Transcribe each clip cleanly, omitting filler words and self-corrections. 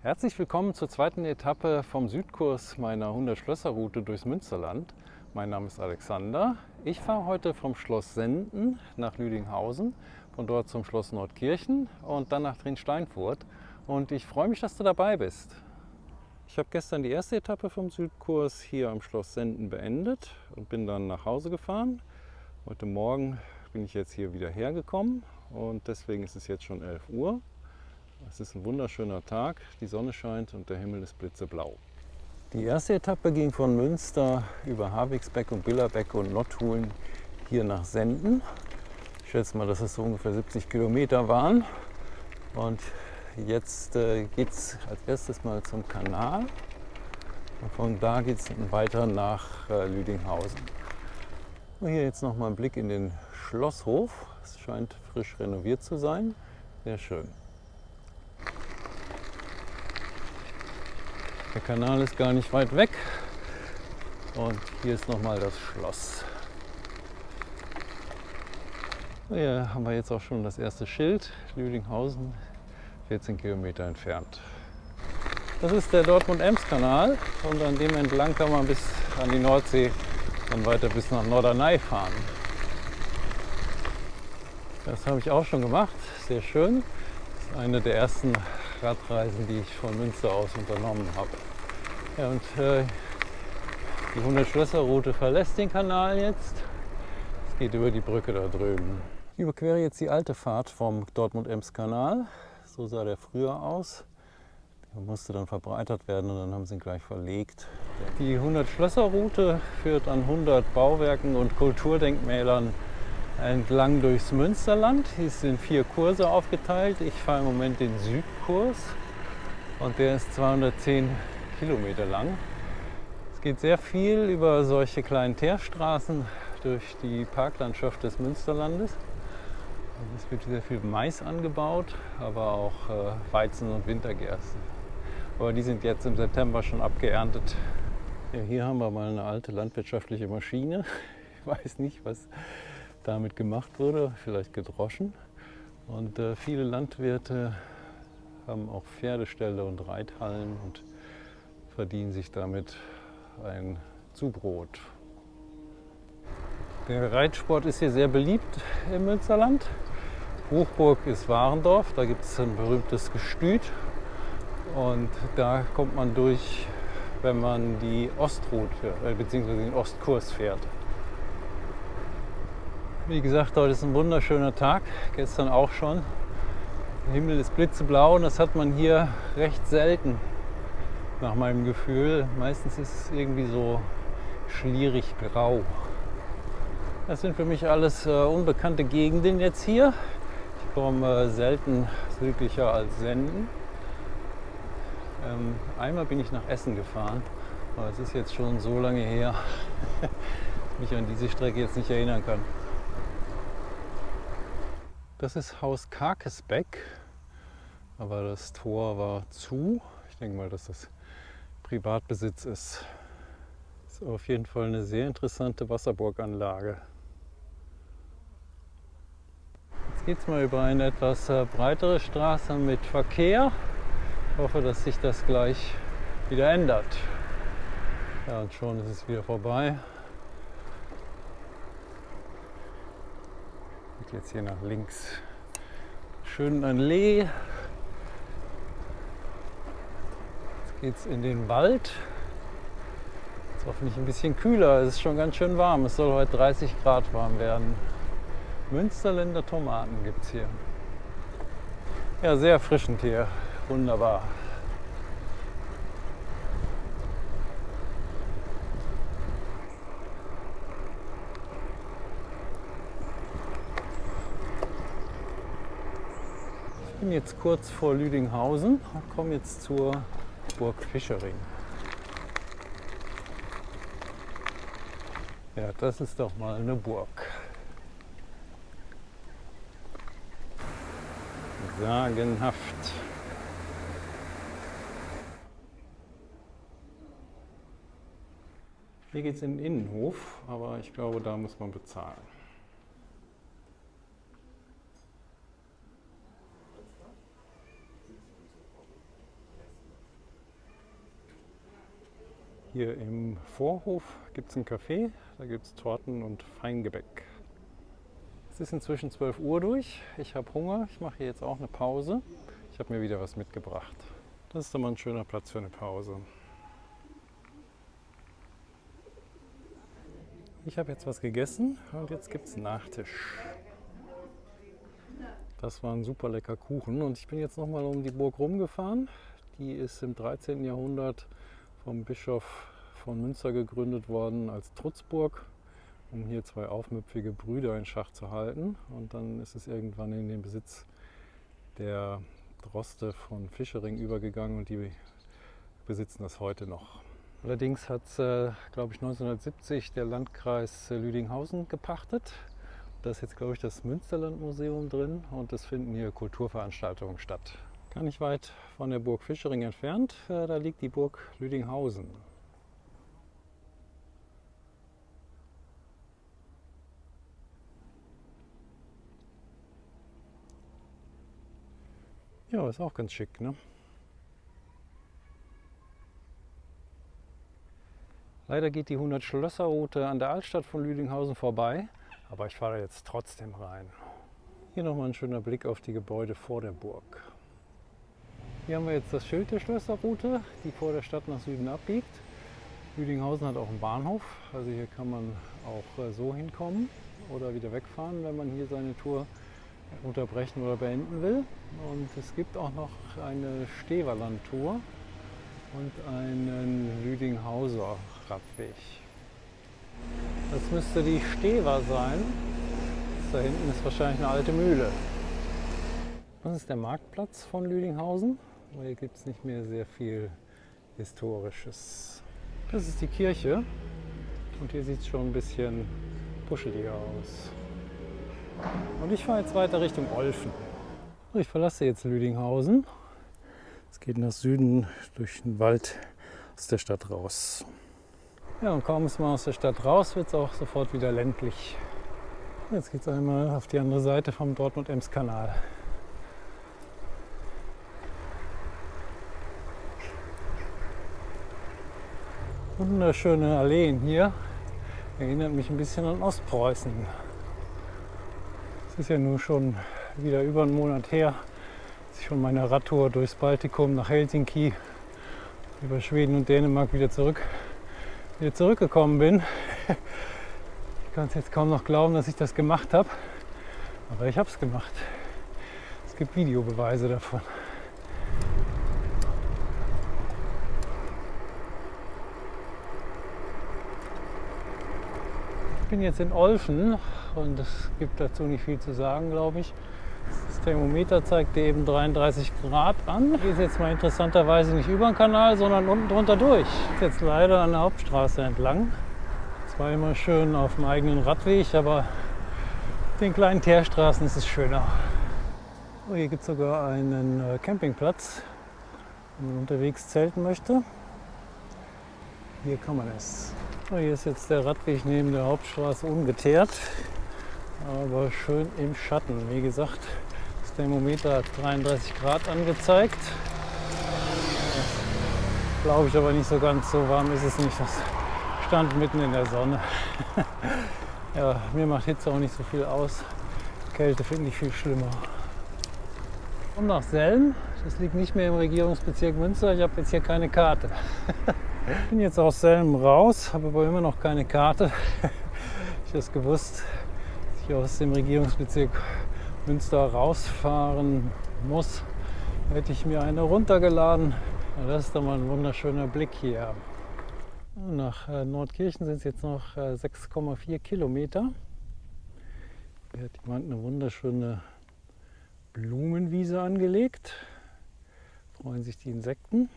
Herzlich willkommen zur zweiten Etappe vom Südkurs meiner 100-Schlösser-Route durchs Münsterland. Mein Name ist Alexander. Ich fahre heute vom Schloss Senden nach Lüdinghausen, von dort zum Schloss Nordkirchen und dann nach Triensteinfurt. Und ich freue mich, dass du dabei bist. Ich habe gestern die erste Etappe vom Südkurs hier am Schloss Senden beendet und bin dann nach Hause gefahren. Heute Morgen bin ich jetzt hier wieder hergekommen und deswegen ist es jetzt schon 11 Uhr. Es ist ein wunderschöner Tag, die Sonne scheint und der Himmel ist blitzeblau. Die erste Etappe ging von Münster über Havigsbeck und Billerbeck und Notthulen hier nach Senden. Ich schätze mal, dass es so ungefähr 70 Kilometer waren. Und jetzt geht es als erstes mal zum Kanal. Und von da geht es weiter nach Lüdinghausen. Und hier jetzt noch mal ein Blick in den Schlosshof. Es scheint frisch renoviert zu sein. Sehr schön. Der Kanal ist gar nicht weit weg und hier ist nochmal das Schloss. Hier haben wir jetzt auch schon das erste Schild, Lüdinghausen, 14 Kilometer entfernt. Das ist der Dortmund-Ems-Kanal und an dem entlang kann man bis an die Nordsee und weiter bis nach Norderney fahren. Das habe ich auch schon gemacht, sehr schön. Das ist eine der ersten Radreisen, die ich von Münster aus unternommen habe. Ja, und die 100-Schlösser-Route verlässt den Kanal jetzt. Es geht über die Brücke da drüben. Ich überquere jetzt die alte Fahrt vom Dortmund-Ems-Kanal. So sah der früher aus. Der musste dann verbreitert werden und dann haben sie ihn gleich verlegt. Die 100-Schlösser-Route führt an 100 Bauwerken und Kulturdenkmälern entlang durchs Münsterland. Die ist in 4 Kurse aufgeteilt. Ich fahre im Moment den Südkurs und der ist 210 Kilometer lang. Es geht sehr viel über solche kleinen Teerstraßen durch die Parklandschaft des Münsterlandes. Es wird sehr viel Mais angebaut, aber auch Weizen und Wintergerste. Aber die sind jetzt im September schon abgeerntet. Ja, hier haben wir mal eine alte landwirtschaftliche Maschine. Ich weiß nicht, was damit gemacht wurde, vielleicht gedroschen. Und viele Landwirte haben auch Pferdeställe und Reithallen und verdienen sich damit ein Zubrot. Der Reitsport ist hier sehr beliebt im Münsterland. Hochburg ist Warendorf, da gibt es ein berühmtes Gestüt und da kommt man durch, wenn man die Ostroute bzw. den Ostkurs fährt. Wie gesagt, heute ist ein wunderschöner Tag, gestern auch schon. Der Himmel ist blitzeblau und das hat man hier recht selten nach meinem Gefühl. Meistens ist es irgendwie so schlierig grau. Das sind für mich alles unbekannte Gegenden jetzt hier. Ich komme selten südlicher als Senden. Einmal bin ich nach Essen gefahren, aber es ist jetzt schon so lange her, dass ich mich an diese Strecke jetzt nicht erinnern kann. Das ist Haus Karkesbeck, aber das Tor war zu. Ich denke mal, dass das Privatbesitz ist. Das ist auf jeden Fall eine sehr interessante Wasserburganlage. Jetzt geht es mal über eine etwas breitere Straße mit Verkehr. Ich hoffe, dass sich das gleich wieder ändert. Ja, und schon ist es wieder vorbei. Jetzt hier nach links. Schön Allee. Jetzt geht es in den Wald. Ist hoffentlich ein bisschen kühler. Es ist schon ganz schön warm. Es soll heute 30 Grad warm werden. Münsterländer Tomaten gibt es hier. Ja, sehr erfrischend hier. Wunderbar. Ich bin jetzt kurz vor Lüdinghausen und komme jetzt zur Burg Fischering. Ja, das ist doch mal eine Burg. Sagenhaft. Hier geht es in den Innenhof, aber ich glaube, da muss man bezahlen. Hier im Vorhof gibt es ein Café, da gibt es Torten und Feingebäck. Es ist inzwischen 12 Uhr durch, ich habe Hunger, ich mache hier jetzt auch eine Pause. Ich habe mir wieder was mitgebracht. Das ist doch mal ein schöner Platz für eine Pause. Ich habe jetzt was gegessen und jetzt gibt es Nachtisch. Das war ein super lecker Kuchen und ich bin jetzt nochmal um die Burg rumgefahren. Die ist im 13. Jahrhundert vom Bischof von Münster gegründet worden als Trutzburg, um hier zwei aufmüpfige Brüder in Schach zu halten. Und dann ist es irgendwann in den Besitz der Droste von Fischering übergegangen und die besitzen das heute noch. Allerdings hat es, glaube ich, 1970 der Landkreis Lüdinghausen gepachtet. Da ist jetzt, glaube ich, das Münsterlandmuseum drin und es finden hier Kulturveranstaltungen statt. Gar nicht weit von der Burg Fischering entfernt, da liegt die Burg Lüdinghausen. Ja, ist auch ganz schick, ne? Leider geht die 100-Schlösser-Route an der Altstadt von Lüdinghausen vorbei, aber ich fahre jetzt trotzdem rein. Hier nochmal ein schöner Blick auf die Gebäude vor der Burg. Hier haben wir jetzt das Schild der Schlösserroute, die vor der Stadt nach Süden abbiegt. Lüdinghausen hat auch einen Bahnhof, also hier kann man auch so hinkommen oder wieder wegfahren, wenn man hier seine Tour unterbrechen oder beenden will. Und es gibt auch noch eine Steverland-Tour und einen Lüdinghauser Radweg. Das müsste die Stever sein. Da hinten ist wahrscheinlich eine alte Mühle. Das ist der Marktplatz von Lüdinghausen. Hier gibt es nicht mehr sehr viel Historisches. Das ist die Kirche und hier sieht es schon ein bisschen puscheliger aus. Und ich fahre jetzt weiter Richtung Olfen. Ich verlasse jetzt Lüdinghausen. Es geht nach Süden durch den Wald aus der Stadt raus. Ja, und kaum ist man aus der Stadt raus, wird es auch sofort wieder ländlich. Jetzt geht es einmal auf die andere Seite vom Dortmund-Ems-Kanal. Wunderschöne Alleen hier. Erinnert mich ein bisschen an Ostpreußen. Es ist ja nun schon wieder über einen Monat her, dass ich von meiner Radtour durchs Baltikum nach Helsinki über Schweden und Dänemark wieder zurückgekommen bin. Ich kann es jetzt kaum noch glauben, dass ich das gemacht habe, aber ich habe es gemacht. Es gibt Videobeweise davon. Ich bin jetzt in Olfen und es gibt dazu nicht viel zu sagen, glaube ich. Das Thermometer zeigte eben 33 Grad an. Hier ist jetzt mal interessanterweise nicht über den Kanal, sondern unten drunter durch. Ich bin jetzt leider an der Hauptstraße entlang. Zwar immer schön auf dem eigenen Radweg, aber auf den kleinen Teerstraßen ist es schöner. Oh, hier gibt es sogar einen Campingplatz, wenn man unterwegs zelten möchte. Hier kann man es. Oh, hier ist jetzt der Radweg neben der Hauptstraße ungeteert, aber schön im Schatten. Wie gesagt, das Thermometer hat 33 Grad angezeigt. Glaube ich aber nicht so ganz, so warm ist es nicht. Das stand mitten in der Sonne. Ja, mir macht Hitze auch nicht so viel aus. Kälte finde ich viel schlimmer. Und nach Selm, das liegt nicht mehr im Regierungsbezirk Münster. Ich habe jetzt hier keine Karte. Ich bin jetzt aus Selm raus, habe aber immer noch keine Karte. Ich habe es gewusst, dass ich aus dem Regierungsbezirk Münster rausfahren muss. Hätte ich mir eine runtergeladen. Ja, das ist doch mal ein wunderschöner Blick hier. Nach Nordkirchen sind es jetzt noch 6,4 Kilometer. Hier hat jemand eine wunderschöne Blumenwiese angelegt. Freuen sich die Insekten.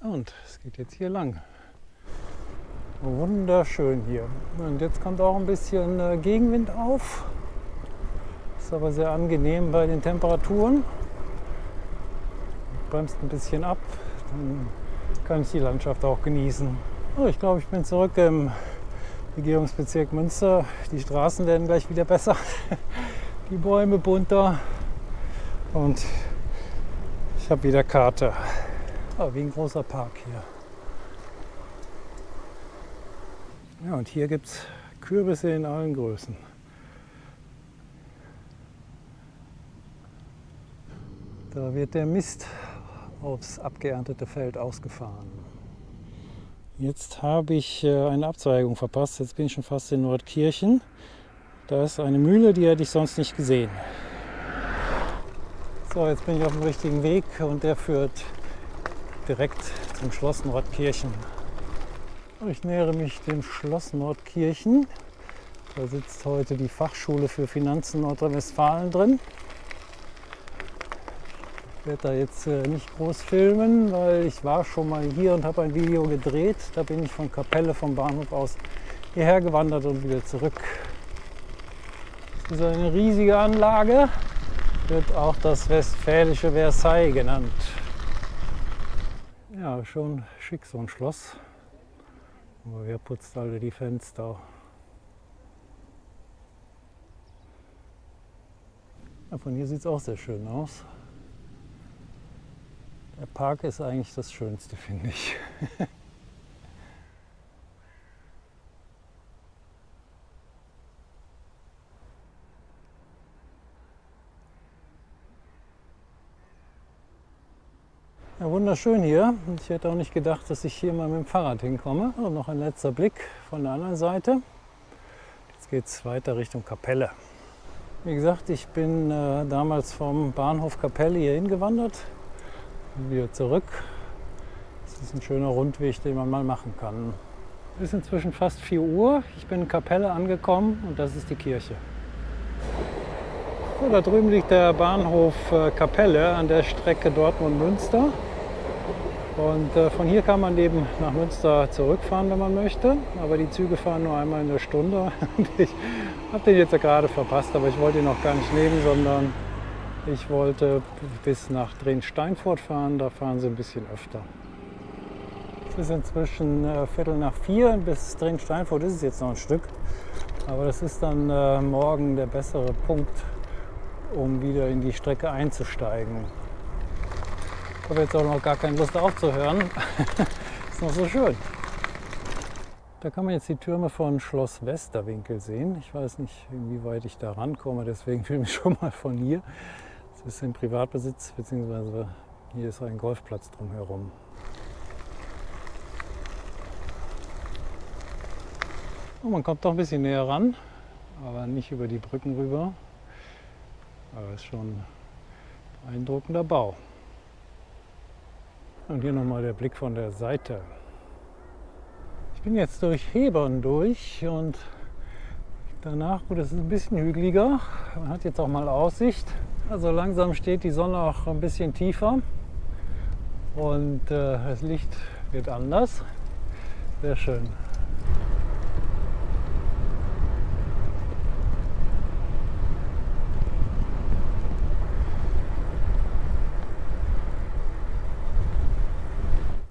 Und es geht jetzt hier lang. Wunderschön hier. Und jetzt kommt auch ein bisschen Gegenwind auf. Ist aber sehr angenehm bei den Temperaturen. Bremst ein bisschen ab. Dann kann ich die Landschaft auch genießen. Oh, ich glaube, ich bin zurück im Regierungsbezirk Münster. Die Straßen werden gleich wieder besser. Die Bäume bunter. Und ich habe wieder Karte. Oh, wie ein großer Park hier. Ja, und hier gibt es Kürbisse in allen Größen. Da wird der Mist aufs abgeerntete Feld ausgefahren. Jetzt habe ich eine Abzweigung verpasst. Jetzt bin ich schon fast in Nordkirchen. Da ist eine Mühle, die hätte ich sonst nicht gesehen. So, jetzt bin ich auf dem richtigen Weg und der führt direkt zum Schloss Nordkirchen. Ich nähere mich dem Schloss Nordkirchen. Da sitzt heute die Fachschule für Finanzen Nordrhein-Westfalen drin. Ich werde da jetzt nicht groß filmen, weil ich war schon mal hier und habe ein Video gedreht. Da bin ich von Kapelle vom Bahnhof aus hierher gewandert und wieder zurück. Das ist eine riesige Anlage, wird auch das westfälische Versailles genannt. Ja, schon schick so ein Schloss. Aber wer putzt alle die Fenster? Ja, von hier sieht es auch sehr schön aus. Der Park ist eigentlich das Schönste, finde ich. Ja, wunderschön hier. Ich hätte auch nicht gedacht, dass ich hier mal mit dem Fahrrad hinkomme. Und noch ein letzter Blick von der anderen Seite. Jetzt geht es weiter Richtung Kapelle. Wie gesagt, ich bin damals vom Bahnhof Kapelle hier hingewandert und wieder zurück. Das ist ein schöner Rundweg, den man mal machen kann. Es ist inzwischen fast 4 Uhr. Ich bin in Kapelle angekommen und das ist die Kirche. So, da drüben liegt der Bahnhof Kapelle an der Strecke Dortmund-Münster. Und von hier kann man eben nach Münster zurückfahren, wenn man möchte. Aber die Züge fahren nur einmal in der Stunde. Ich habe den jetzt gerade verpasst, aber ich wollte ihn noch gar nicht nehmen, sondern ich wollte bis nach Dren-Steinfurt fahren. Da fahren sie ein bisschen öfter. Es ist inzwischen 3:45. Bis Dren-Steinfurt ist es jetzt noch ein Stück. Aber das ist dann morgen der bessere Punkt, um wieder in die Strecke einzusteigen. Ich habe jetzt auch noch gar keine Lust aufzuhören. Ist noch so schön. Da kann man jetzt die Türme von Schloss Westerwinkel sehen. Ich weiß nicht, inwieweit ich da rankomme, deswegen filme ich schon mal von hier. Es ist in Privatbesitz, beziehungsweise hier ist ein Golfplatz drumherum. Und man kommt doch ein bisschen näher ran, aber nicht über die Brücken rüber. Aber es ist schon ein beeindruckender Bau. Und hier nochmal der Blick von der Seite. Ich bin jetzt durch Hebern durch und danach, gut, es ist ein bisschen hügeliger. Man hat jetzt auch mal Aussicht. Also langsam steht die Sonne auch ein bisschen tiefer und das Licht wird anders. Sehr schön.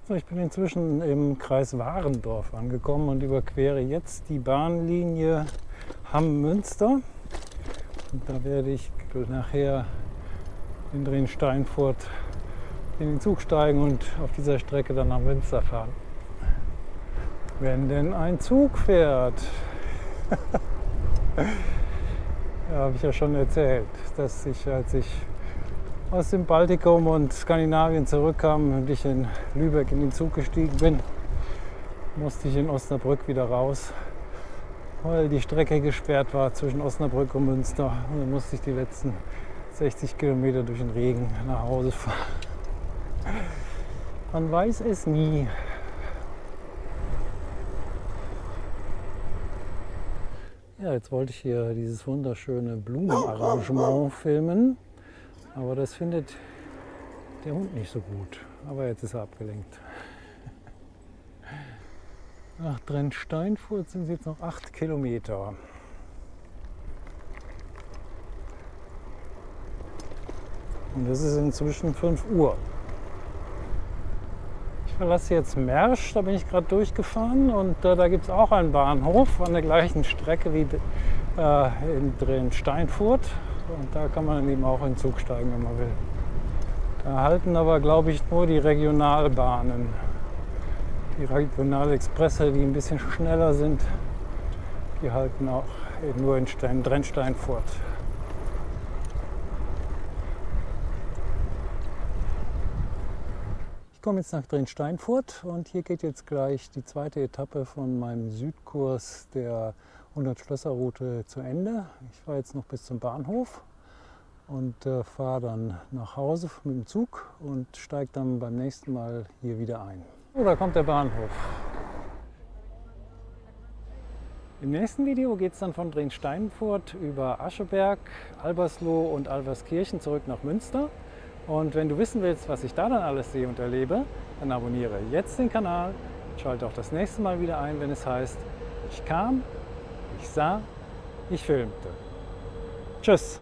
So, ich bin inzwischen im Kreis Warendorf angekommen und überquere jetzt die Bahnlinie Hamm-Münster. Und da werde ich nachher in Dren-Steinfurt in den Zug steigen und auf dieser Strecke dann nach Münster fahren. Wenn denn ein Zug fährt. Ja, habe ich ja schon erzählt, dass ich, als ich aus dem Baltikum und Skandinavien zurückkam und ich in Lübeck in den Zug gestiegen bin, musste ich in Osnabrück wieder raus, weil die Strecke gesperrt war zwischen Osnabrück und Münster. Und dann musste ich die letzten 60 Kilometer durch den Regen nach Hause fahren. Man weiß es nie. Ja, jetzt wollte ich hier dieses wunderschöne Blumenarrangement filmen. Aber das findet der Hund nicht so gut. Aber jetzt ist er abgelenkt. Nach Dren-Steinfurt sind es jetzt noch 8 Kilometer. Und es ist inzwischen 5 Uhr. Ich verlasse jetzt Mersch, da bin ich gerade durchgefahren. Und da gibt es auch einen Bahnhof an der gleichen Strecke wie in Dren-Steinfurt. Und da kann man eben auch in den Zug steigen, wenn man will. Da halten aber, glaube ich, nur die Regionalbahnen. Die Regionalexpresse, die ein bisschen schneller sind, die halten auch nur in Drensteinfurt. Ich komme jetzt nach Drensteinfurt und hier geht jetzt gleich die zweite Etappe von meinem Südkurs der 100-Schlösser-Route zu Ende. Ich fahre jetzt noch bis zum Bahnhof und fahre dann nach Hause mit dem Zug und steige dann beim nächsten Mal hier wieder ein. Oh, da kommt der Bahnhof. Im nächsten Video geht es dann von Drensteinfurt über Ascheberg, Albersloh und Alverskirchen zurück nach Münster. Und wenn du wissen willst, was ich da dann alles sehe und erlebe, dann abonniere jetzt den Kanal und schalte auch das nächste Mal wieder ein, wenn es heißt, ich kam, ich sah, ich filmte. Tschüss!